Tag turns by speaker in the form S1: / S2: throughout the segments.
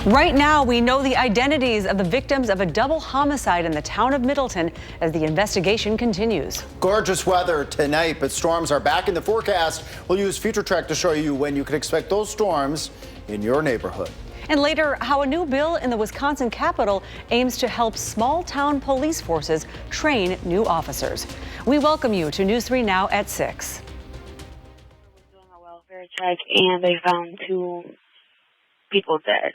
S1: Right now, we know the identities of the victims of a double homicide in the town of Middleton as the investigation continues.
S2: Gorgeous weather tonight, but storms are back in the forecast. We'll use FutureTrack to show you when you can expect those storms in your neighborhood.
S1: And later, how a new bill in the Wisconsin Capitol aims to help small-town police forces train new officers. We welcome you to News 3 Now at 6.
S3: We're doing a welfare check, and they found 2 people dead.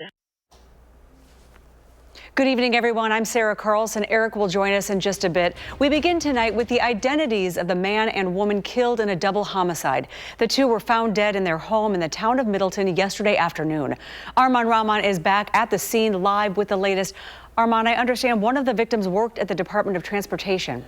S1: Good evening, everyone. I'm Sarah Carlson. Eric will join us in just a bit. We begin tonight with the identities of the man and woman killed in a double homicide. The 2 were found dead in their home in the town of Middleton yesterday afternoon. Armand Rahman is back at the scene live with the latest. Armand, I understand one of the victims worked at the Department of Transportation.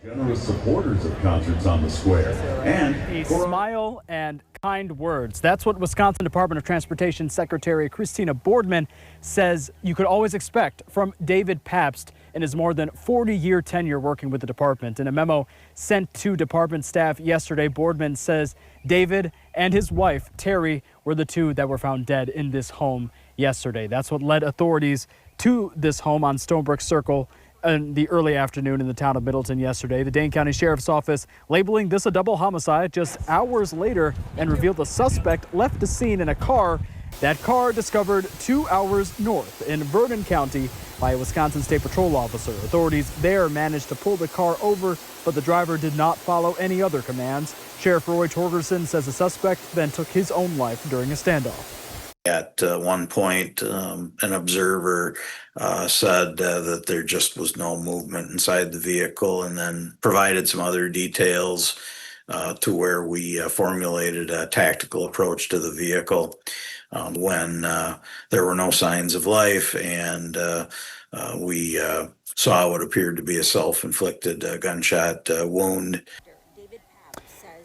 S4: Generous supporters of concerts on the square and
S5: a smile and kind words. That's what Wisconsin Department of Transportation Secretary Christina Boardman says you could always expect from David Pabst in his more than 40-year tenure working with the department. In a memo sent to department staff yesterday, Boardman says David and his wife, Terry, were the 2 that were found dead in this home yesterday. That's what led authorities to this home on Stonebrook Circle in the early afternoon in the town of Middleton yesterday. The Dane County Sheriff's Office labeling this a double homicide just hours later and revealed the suspect left the scene in a car. That car discovered 2 hours north in Vernon County by a Wisconsin State Patrol officer. Authorities there managed to pull the car over, but the driver did not follow any other commands. Sheriff Roy Torgerson says the suspect then took his own life during a standoff.
S6: At one point, an observer said that there just was no movement inside the vehicle, and then provided some other details to where we formulated a tactical approach to the vehicle when there were no signs of life, and we saw what appeared to be a self-inflicted gunshot wound.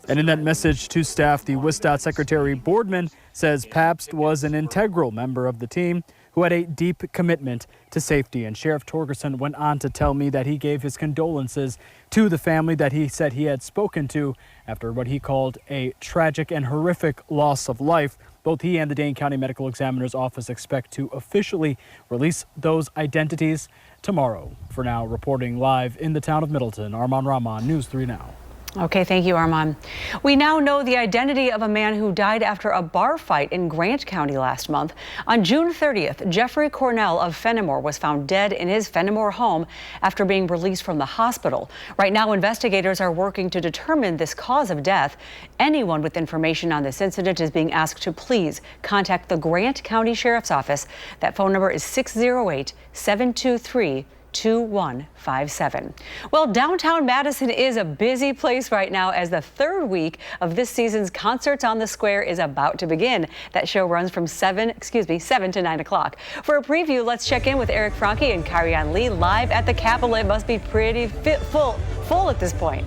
S5: And in that message to staff, the WISC Secretary Boardman says Pabst was an integral member of the team who had a deep commitment to safety. And Sheriff Torgerson went on to tell me that he gave his condolences to the family that he said he had spoken to after what he called a tragic and horrific loss of life. Both he and the Dane County Medical Examiner's Office expect to officially release those identities tomorrow. For now, reporting live in the town of Middleton, Armand Rahman, News 3 Now.
S1: Okay, thank you, Armand. We now know the identity of a man who died after a bar fight in Grant County last month. On June 30th, Jeffrey Cornell of Fenimore was found dead in his Fenimore home after being released from the hospital. Right now, investigators are working to determine this cause of death. Anyone with information on this incident is being asked to please contact the Grant County Sheriff's Office. That phone number is 608-723-2157. Well, downtown Madison is a busy place right now as the 3rd week of this season's Concerts on the Square is about to begin. That show runs from 7 to 9 o'clock. For a preview, let's check in with Eric Franke and Karianne Lee live at the Capitol. It must be pretty full at this point.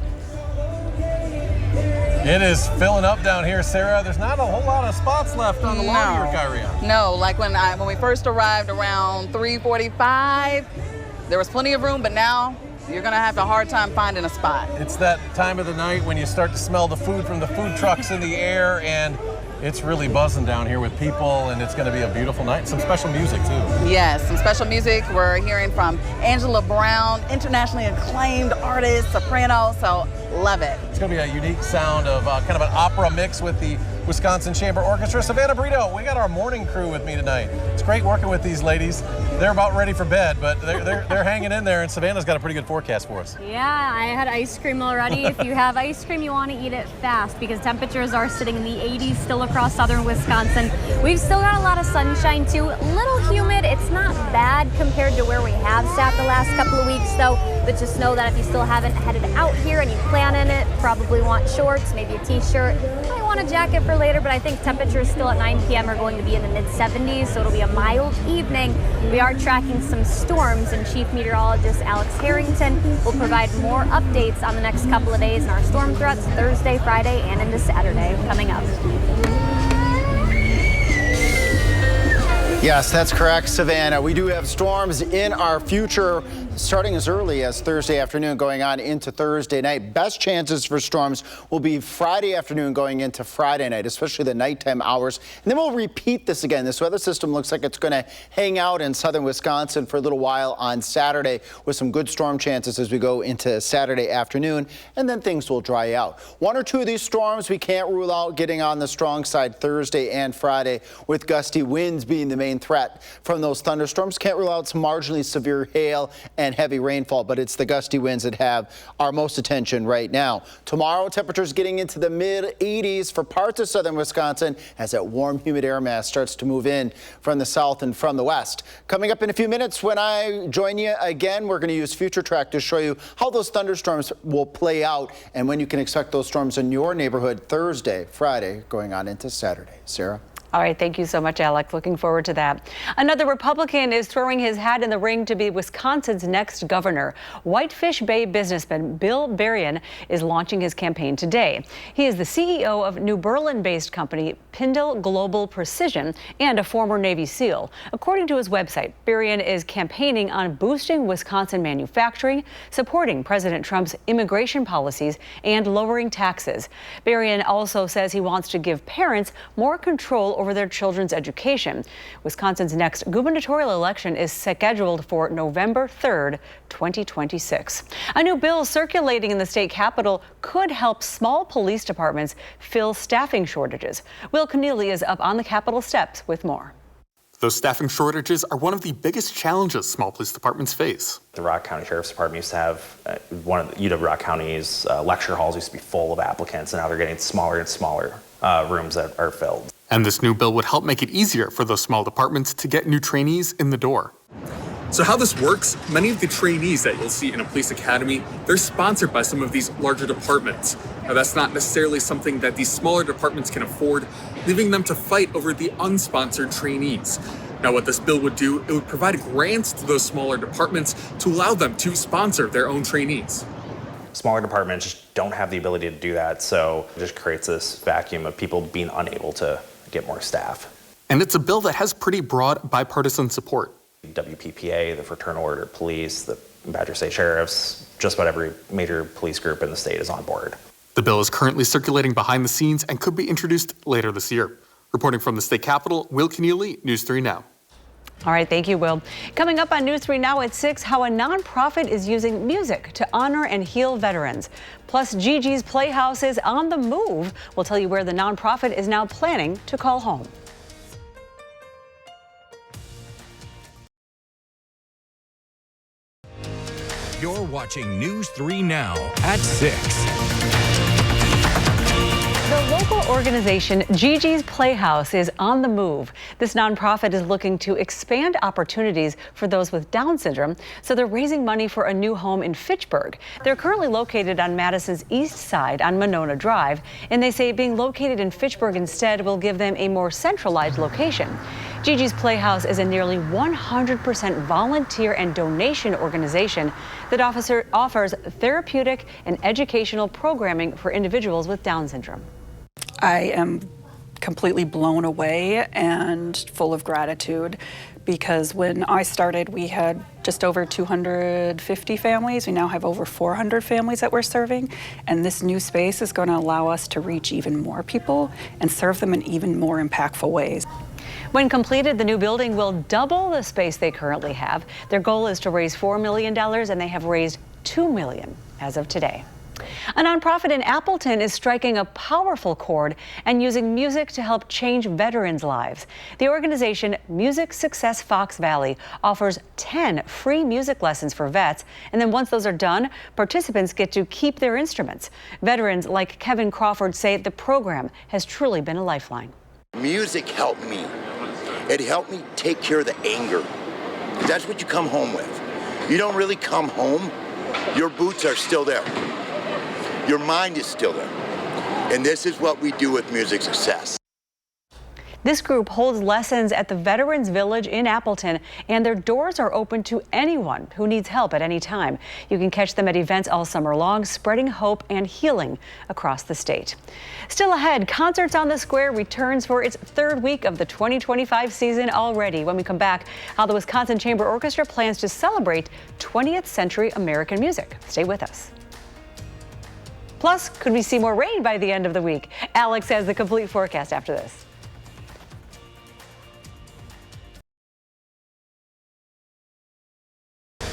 S7: It is filling up down here, Sarah. There's not a whole lot of spots left on the lawn here, Karianne.
S8: No, like when we first arrived around 3:45, there was plenty of room, but now you're going to have a hard time finding a spot.
S7: It's that time of the night when you start to smell the food from the food trucks in the air, and it's really buzzing down here with people, and it's going to be a beautiful night. Some special music, too.
S8: Yes, some special music. We're hearing from Angela Brown, internationally acclaimed artist, soprano, so love it.
S7: It's going to be a unique sound of kind of an opera mix with the Wisconsin Chamber Orchestra. Savannah Brito, we got our morning crew with me tonight. It's great working with these ladies. They're about ready for bed, but they're hanging in there, and Savannah's got a pretty good forecast for us.
S9: Yeah, I had ice cream already. If you have ice cream, you want to eat it fast because temperatures are sitting in the 80s still across southern Wisconsin. We've still got a lot of sunshine too. A little humid. It's not bad compared to where we have sat the last couple of weeks though, but just know that if you still haven't headed out here and you plan in it, probably want shorts, maybe a t-shirt. Might want a jacket for later, but I think temperatures still at 9 p.m. are going to be in the mid-70s, so it'll be a mild evening. We are tracking some storms, and Chief Meteorologist Alex Harrington will provide more updates on the next couple of days and our storm threats Thursday, Friday, and into Saturday coming up.
S2: Yes, that's correct, Savannah. We do have storms in our future starting as early as Thursday afternoon going on into Thursday night. Best chances for storms will be Friday afternoon going into Friday night, especially the nighttime hours. And then we'll repeat this again. This weather system looks like it's going to hang out in southern Wisconsin for a little while on Saturday with some good storm chances as we go into Saturday afternoon, and then things will dry out. One or two of these storms we can't rule out getting on the strong side Thursday and Friday, with gusty winds being the main threat from those thunderstorms. Can't rule out some marginally severe hail and heavy rainfall, but it's the gusty winds that have our most attention right now. Tomorrow, temperatures getting into the mid-80s for parts of southern Wisconsin as that warm, humid air mass starts to move in from the south and from the west. Coming up in a few minutes when I join you again, we're going to use Future Track to show you how those thunderstorms will play out and when you can expect those storms in your neighborhood Thursday, Friday, going on into Saturday. Sarah?
S1: All right, thank you so much, Alec. Looking forward to that. Another Republican is throwing his hat in the ring to be Wisconsin's next governor. Whitefish Bay businessman Bill Berrien is launching his campaign today. He is the CEO of New Berlin-based company Pindle Global Precision and a former Navy SEAL. According to his website, Berrien is campaigning on boosting Wisconsin manufacturing, supporting President Trump's immigration policies, and lowering taxes. Berrien also says he wants to give parents more control over their children's education. Wisconsin's next gubernatorial election is scheduled for November 3rd, 2026. A new bill circulating in the state capitol could help small police departments fill staffing shortages. Will Keneally is up on the Capitol steps with more.
S10: Those staffing shortages are one of the biggest challenges small police departments face.
S11: The Rock County Sheriff's Department used to have one of the UW-Rock County's lecture halls used to be full of applicants, and now they're getting smaller and smaller rooms that are filled.
S10: And this new bill would help make it easier for those small departments to get new trainees in the door. So how this works, many of the trainees that you'll see in a police academy, they're sponsored by some of these larger departments. Now that's not necessarily something that these smaller departments can afford, leaving them to fight over the unsponsored trainees. Now what this bill would do, it would provide grants to those smaller departments to allow them to sponsor their own trainees.
S11: Smaller departments just don't have the ability to do that, so it just creates this vacuum of people being unable to get more staff.
S10: And it's a bill that has pretty broad bipartisan support.
S11: WPPA, the Fraternal Order Police, the Badger State Sheriffs, just about every major police group in the state is on board.
S10: The bill is currently circulating behind the scenes and could be introduced later this year. Reporting from the state capitol, Will Keneally, News 3 Now.
S1: All right, thank you, Will. Coming up on News 3 Now at 6, how a nonprofit is using music to honor and heal veterans. Plus, Gigi's Playhouse is on the move. We'll tell you where the nonprofit is now planning to call home.
S12: You're watching News 3 Now at 6.
S1: The local organization Gigi's Playhouse is on the move. This nonprofit is looking to expand opportunities for those with Down syndrome, so they're raising money for a new home in Fitchburg. They're currently located on Madison's east side on Monona Drive, and they say being located in Fitchburg instead will give them a more centralized location. Gigi's Playhouse is a nearly 100% volunteer and donation organization that offers therapeutic and educational programming for individuals with Down syndrome.
S13: I am completely blown away and full of gratitude because when I started, we had just over 250 families. We now have over 400 families that we're serving, and this new space is going to allow us to reach even more people and serve them in even more impactful ways.
S1: When completed, the new building will double the space they currently have. Their goal is to raise $4 million, and they have raised $2 million as of today. A nonprofit in Appleton is striking a powerful chord and using music to help change veterans' lives. The organization Music Success Fox Valley offers 10 free music lessons for vets, and then once those are done, participants get to keep their instruments. Veterans like Kevin Crawford say the program has truly been a lifeline.
S14: Music helped me. It helped me take care of the anger. That's what you come home with. You don't really come home. Your boots are still there. Your mind is still there. And this is what we do with Music Success.
S1: This group holds lessons at the Veterans Village in Appleton, and their doors are open to anyone who needs help at any time. You can catch them at events all summer long, spreading hope and healing across the state. Still ahead, Concerts on the Square returns for its third week of the 2025 season already. When we come back, how the Wisconsin Chamber Orchestra plans to celebrate 20th century American music. Stay with us. Plus, could we see more rain by the end of the week? Alex has the complete forecast after this.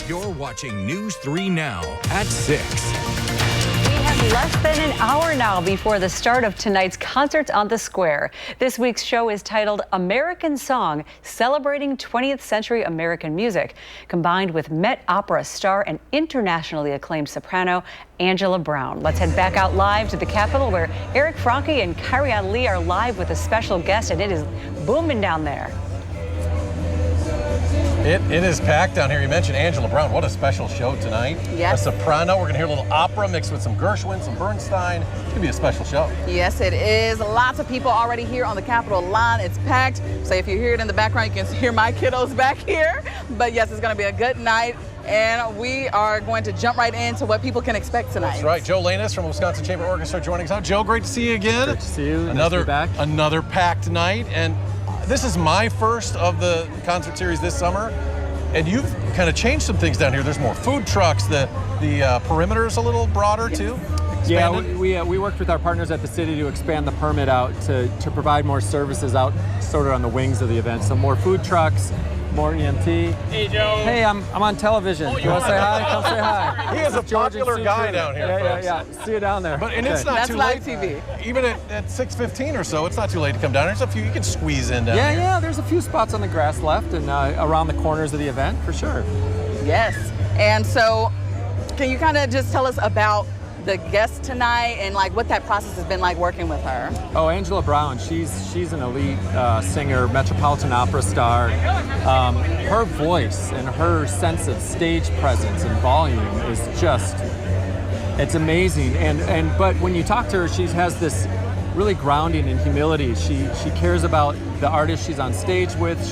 S12: You're watching News 3 Now at 6.
S1: We have less than an hour now before the start of tonight's Concerts on the Square. This week's show is titled American Song, celebrating 20th century American music, combined with Met Opera star and internationally acclaimed soprano Angela Brown. Let's head back out live to the Capitol, where Eric Franke and Kyrian Lee are live with a special guest, and it is booming down there.
S7: It is packed down here. You mentioned Angela Brown. What a special show tonight.
S8: Yes.
S7: A soprano. We're going to hear a little opera mixed with some Gershwin, some Bernstein. It's going to be a special show.
S8: Yes, it is. Lots of people already here on the Capitol line. It's packed. So if you hear it in the background, you can hear my kiddos back here. But yes, it's going to be a good night. And we are going to jump right into what people can expect tonight.
S7: That's right. Joe Lanus from Wisconsin Chamber Orchestra joining us out. Joe, great to see you again.
S15: Great to see you.
S7: Another,
S15: nice to be back.
S7: Another packed night. And this is my first of the concert series this summer. And you've kind of changed some things down here. There's more food trucks. The perimeter is a little broader too. Expanded.
S15: Yeah, we worked with our partners at the city to expand the permit out to provide more services out sort of on the wings of the event. So more food trucks, more EMT. Hey Joe. Hey, I'm on television. You want to say hi? Come say hi.
S7: He is a popular guy down here.
S15: Yeah. See you down there.
S7: But it's not too late.
S8: That's live TV.
S7: Even at 6:15 or so, it's not too late to come down. There's a few you can squeeze in down here.
S15: Yeah. There's a few spots on the grass left and around the corners of the event for sure.
S8: Yes. And so, can you kind of just tell us about the guest tonight and like what that process has been like working with her?
S15: Oh, Angela Brown, she's an elite singer, Metropolitan Opera star. Her voice and her sense of stage presence and volume is just, it's amazing. But when you talk to her, she has this really grounding in humility. She cares about the artist she's on stage with.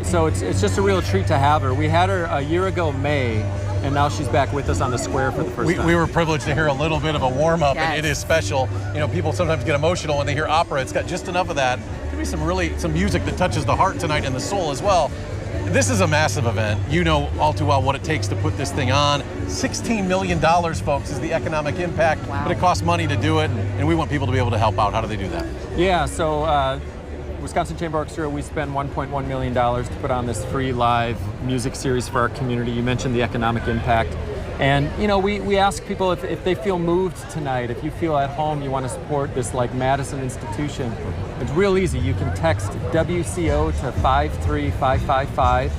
S15: So it's just a real treat to have her. We had her a year ago, May, and now she's back with us on the square for the first time.
S7: We were privileged to hear a little bit of a warm-up,
S8: yes.
S7: And it is special. You know, people sometimes get emotional when they hear opera. It's got just enough of that. There'll be some music that touches the heart tonight and the soul as well. This is a massive event. You know all too well what it takes to put this thing on. $16 million, folks, is the economic impact,
S8: wow.
S7: But it costs money to do it, and we want people to be able to help out. How do they do that?
S15: Yeah, so Wisconsin Chamber Orchestra, we spend $1.1 million to put on this free live music series for our community. You mentioned the economic impact. And, you know, we ask people if they feel moved tonight, if you feel at home, you want to support this like Madison institution, it's real easy. You can text WCO to 53555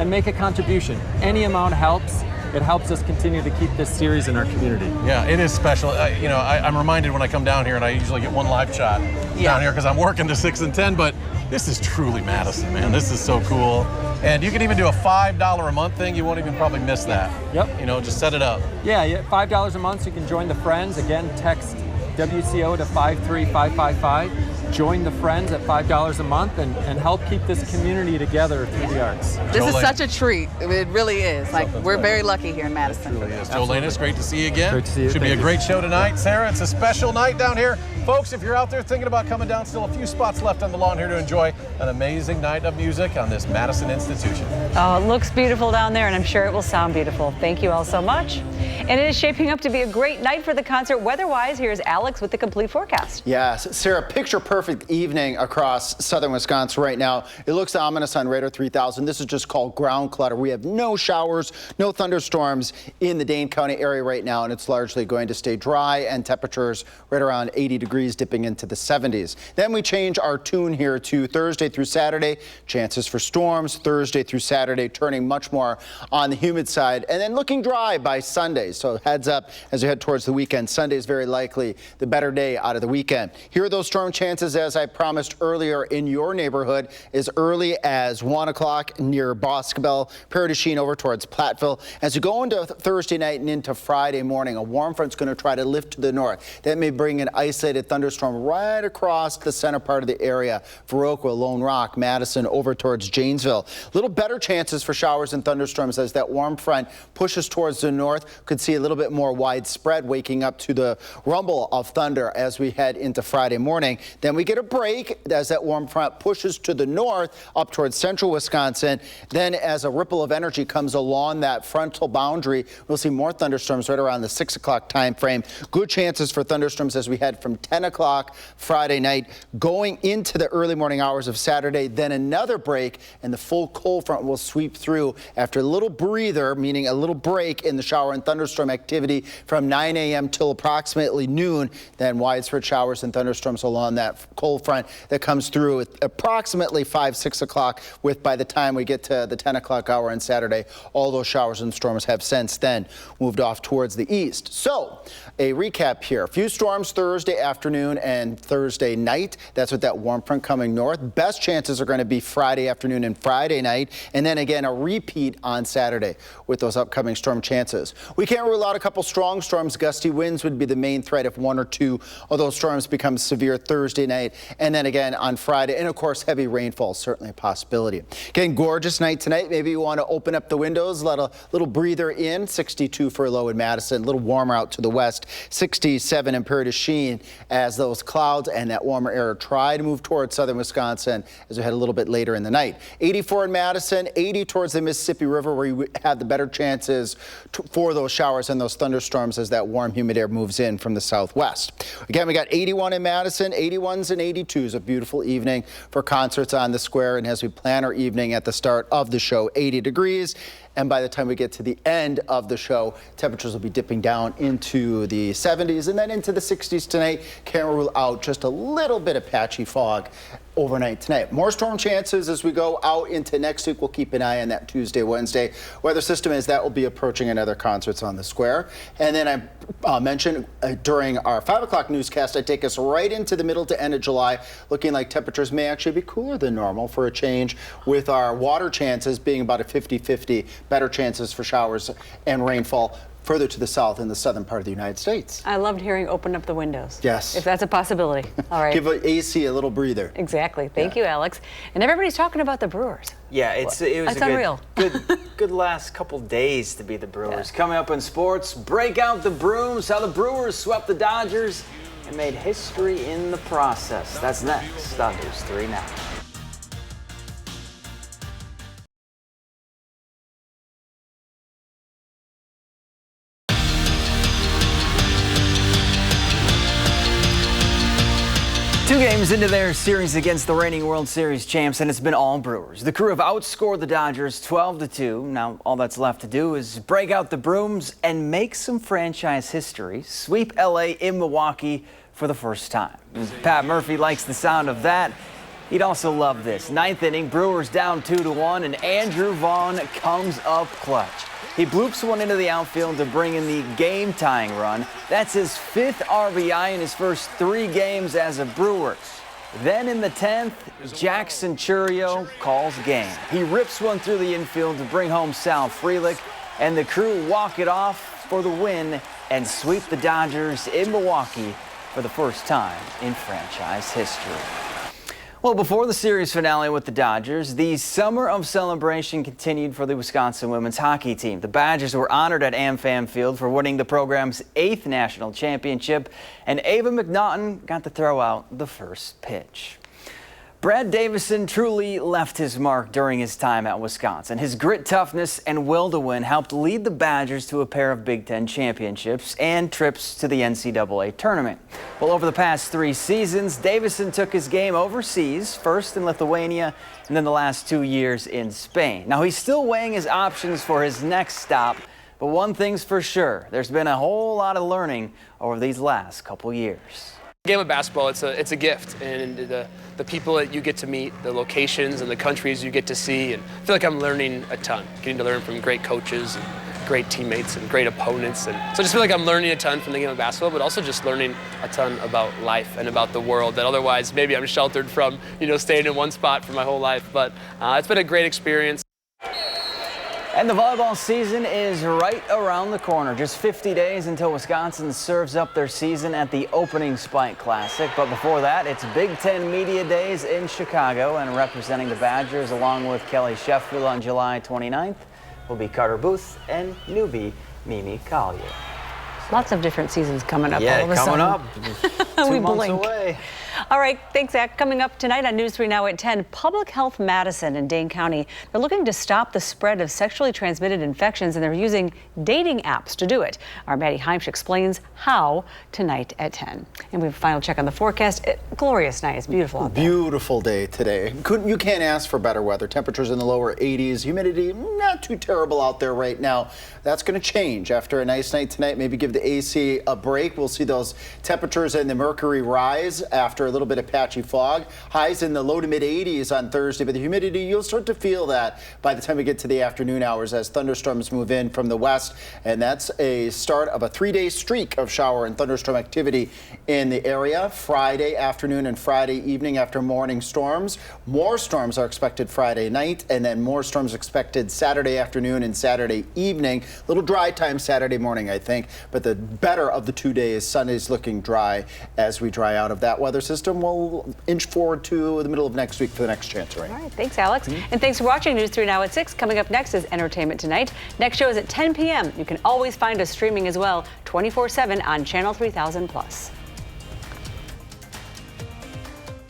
S15: and make a contribution. Any amount helps. It helps us continue to keep this series in our community.
S7: Yeah, it is special. I'm reminded when I come down here, and I usually get one live shot down here because I'm working to 6 and 10, but this is truly Madison, man. This is so cool. And you can even do a $5 a month thing. You won't even probably miss that.
S15: Yep.
S7: You know, just set it up.
S15: Yeah, $5 a month, so you can join the Friends. Again, text WCO to 53555. Join the Friends at $5 a month and help keep this community together through the arts.
S8: This is such a treat. It really is. Like, we're very lucky here in Madison.
S7: It really is. Joe Lanus, great to see you again.
S15: Great to see you.
S7: Should be a
S15: Thank you.
S7: great show tonight. Sarah, it's a special night down here. Folks, if you're out there thinking about coming down, still a few spots left on the lawn here to enjoy an amazing night of music on this Madison institution.
S1: Oh, it looks beautiful down there, and I'm sure it will sound beautiful. Thank you all so much. And it is shaping up to be a great night for the concert. Weather-wise, here's Alex with the complete forecast.
S2: Yes, Sarah, picture-perfect evening across southern Wisconsin right now. It looks ominous on radar 3000. This is just called ground clutter. We have no showers, no thunderstorms in the Dane County area right now, and it's largely going to stay dry and temperatures right around 80 degrees, dipping into the 70s. Then we change our tune here to Thursday through Saturday. Chances for storms Thursday through Saturday, turning much more on the humid side, and then looking dry by Sunday. So heads up as we head towards the weekend. Sunday is very likely the better day out of the weekend. Here are those storm chances chances, as I promised earlier, in your neighborhood as early as 1 o'clock near Boscobel, Prairie du Chien over towards Platteville. As you go into Thursday night and into Friday morning, a warm front's going to try to lift to the north. That may bring an isolated thunderstorm right across the center part of the area. Viroqua, Lone Rock, Madison over towards Janesville. A little better chances for showers and thunderstorms as that warm front pushes towards the north. Could see a little bit more widespread, waking up to the rumble of thunder as we head into Friday morning. Then we get a break as that warm front pushes to the north up towards central Wisconsin. Then as a ripple of energy comes along that frontal boundary, we'll see more thunderstorms right around the 6 o'clock time frame. Good chances for thunderstorms as we head from 10 o'clock Friday night going into the early morning hours of Saturday. Then another break and the full cold front will sweep through after a little breather, meaning a little break in the shower and thunderstorm activity from 9 a.m. till approximately noon. Then widespread showers and thunderstorms along that cold front that comes through at approximately 5-6 o'clock, with by the time we get to the 10 o'clock hour on Saturday, all those showers and storms have since then moved off towards the east. So a recap here. A few storms Thursday afternoon and Thursday night. That's with that warm front coming north. Best chances are going to be Friday afternoon and Friday night, and then again a repeat on Saturday with those upcoming storm chances. We can't rule out a couple strong storms. Gusty winds would be the main threat if one or two of those storms become severe Thursday night, and then again on Friday. And of course, heavy rainfall is certainly a possibility. Again, gorgeous night tonight. Maybe you want to open up the windows, let a little breather in. 62 for a low in Madison, a little warmer out to the west. 67 in Prairie du Chien as those clouds and that warmer air try to move towards southern Wisconsin as we head a little bit later in the night. 84 in Madison, 80 towards the Mississippi River, where you have the better chances for those showers and those thunderstorms as that warm, humid air moves in from the southwest. Again, we got 81 in Madison, 81s and 82s. A beautiful evening for concerts on the square. And as we plan our evening at the start of the show, 80 degrees. And by the time we get to the end of the show, temperatures will be dipping down into the 70s and then into the 60s tonight. Can't rule out just a little bit of patchy fog overnight tonight. More storm chances as we go out into next week. We'll keep an eye on that Tuesday, Wednesday weather system as that will be approaching another concerts on the square. And then I mentioned during our 5 o'clock newscast, I take us right into the middle to end of July, looking like temperatures may actually be cooler than normal for a change, with our water chances being about a 50-50, better chances for showers and rainfall further to the south in the southern part of the United States.
S1: I loved hearing open up the windows.
S2: Yes.
S1: If that's a possibility. All right.
S2: Give AC a little breather.
S1: Exactly. Thank you, Alex. And everybody's talking about the Brewers.
S16: Yeah, it was
S1: That's unreal.
S16: good last couple days to be the Brewers. Yeah. Coming up in sports, break out the brooms, how the Brewers swept the Dodgers and made history in the process. That's next on News 3 Now. Two games into their series against the reigning World Series champs, and it's been all Brewers. The crew have outscored the Dodgers 12-2. Now all that's left to do is break out the brooms and make some franchise history. Sweep LA in Milwaukee for the first time. Pat Murphy likes the sound of that. He'd also love this. Ninth inning, Brewers down 2-1, and Andrew Vaughn comes up clutch. He bloops one into the outfield to bring in the game-tying run. That's his 5th RBI in his first 3 games as a Brewer. Then in the 10th, Jackson Churio calls game. He rips one through the infield to bring home Sal Frelick, and the crew walk it off for the win and sweep the Dodgers in Milwaukee for the first time in franchise history. Well, before the series finale with the Dodgers, the summer of celebration continued for the Wisconsin women's hockey team. The Badgers were honored at AmFam Field for winning the program's 8th national championship, and Ava McNaughton got to throw out the first pitch. Brad Davison truly left his mark during his time at Wisconsin. His grit, toughness, and will to win helped lead the Badgers to a pair of Big Ten championships and trips to the NCAA tournament. Well, over the past 3 seasons, Davison took his game overseas, first in Lithuania and then the last 2 years in Spain. Now, he's still weighing his options for his next stop, but one thing's for sure, there's been a whole lot of learning over these last couple years.
S17: The game of basketball, it's a gift, and the people that you get to meet, the locations and the countries you get to see, and I feel like I'm learning a ton, getting to learn from great coaches and great teammates and great opponents. And so I just feel like I'm learning a ton from the game of basketball, but also just learning a ton about life and about the world that otherwise maybe I'm sheltered from, staying in one spot for my whole life. But it's been a great experience.
S16: And the volleyball season is right around the corner. Just 50 days until Wisconsin serves up their season at the opening Spike Classic. But before that, it's Big Ten Media Days in Chicago. And representing the Badgers, along with Kelly Sheffield on July 29th, will be Carter Booth and newbie Mimi Collier.
S1: Lots of different seasons coming up.
S16: Yeah,
S1: all of a
S16: coming
S1: sudden.
S16: up. 2
S1: We
S16: months
S1: blink.
S16: away.
S1: All right, thanks, Zach. Coming up tonight on News 3 Now at 10, Public Health Madison in Dane County. They're looking to stop the spread of sexually transmitted infections, and they're using dating apps to do it. Our Maddie Heimsch explains how tonight at 10. And we have a final check on the forecast. Glorious night. It's beautiful out there.
S2: Beautiful day today. You can't ask for better weather. Temperatures in the lower 80s. Humidity not too terrible out there right now. That's going to change after a nice night tonight. Maybe give the AC a break. We'll see those temperatures and the mercury rise after a little bit of patchy fog. Highs in the low to mid 80s on Thursday, but the humidity, you'll start to feel that by the time we get to the afternoon hours as thunderstorms move in from the west. And that's a start of a 3-day streak of shower and thunderstorm activity in the area. Friday afternoon and Friday evening after morning storms. More storms are expected Friday night, and then more storms expected Saturday afternoon and Saturday evening. A little dry time Saturday morning, I think, but the better of the 2 days. Sunday's looking dry as we dry out of that weather system. We'll inch forward to the middle of next week for the next chance rain.
S1: All right, thanks, Alex. And thanks for watching News 3 Now at 6. Coming up next is Entertainment Tonight. Next show is at 10 p.m. You can always find us streaming as well 24/7 on Channel 3000+.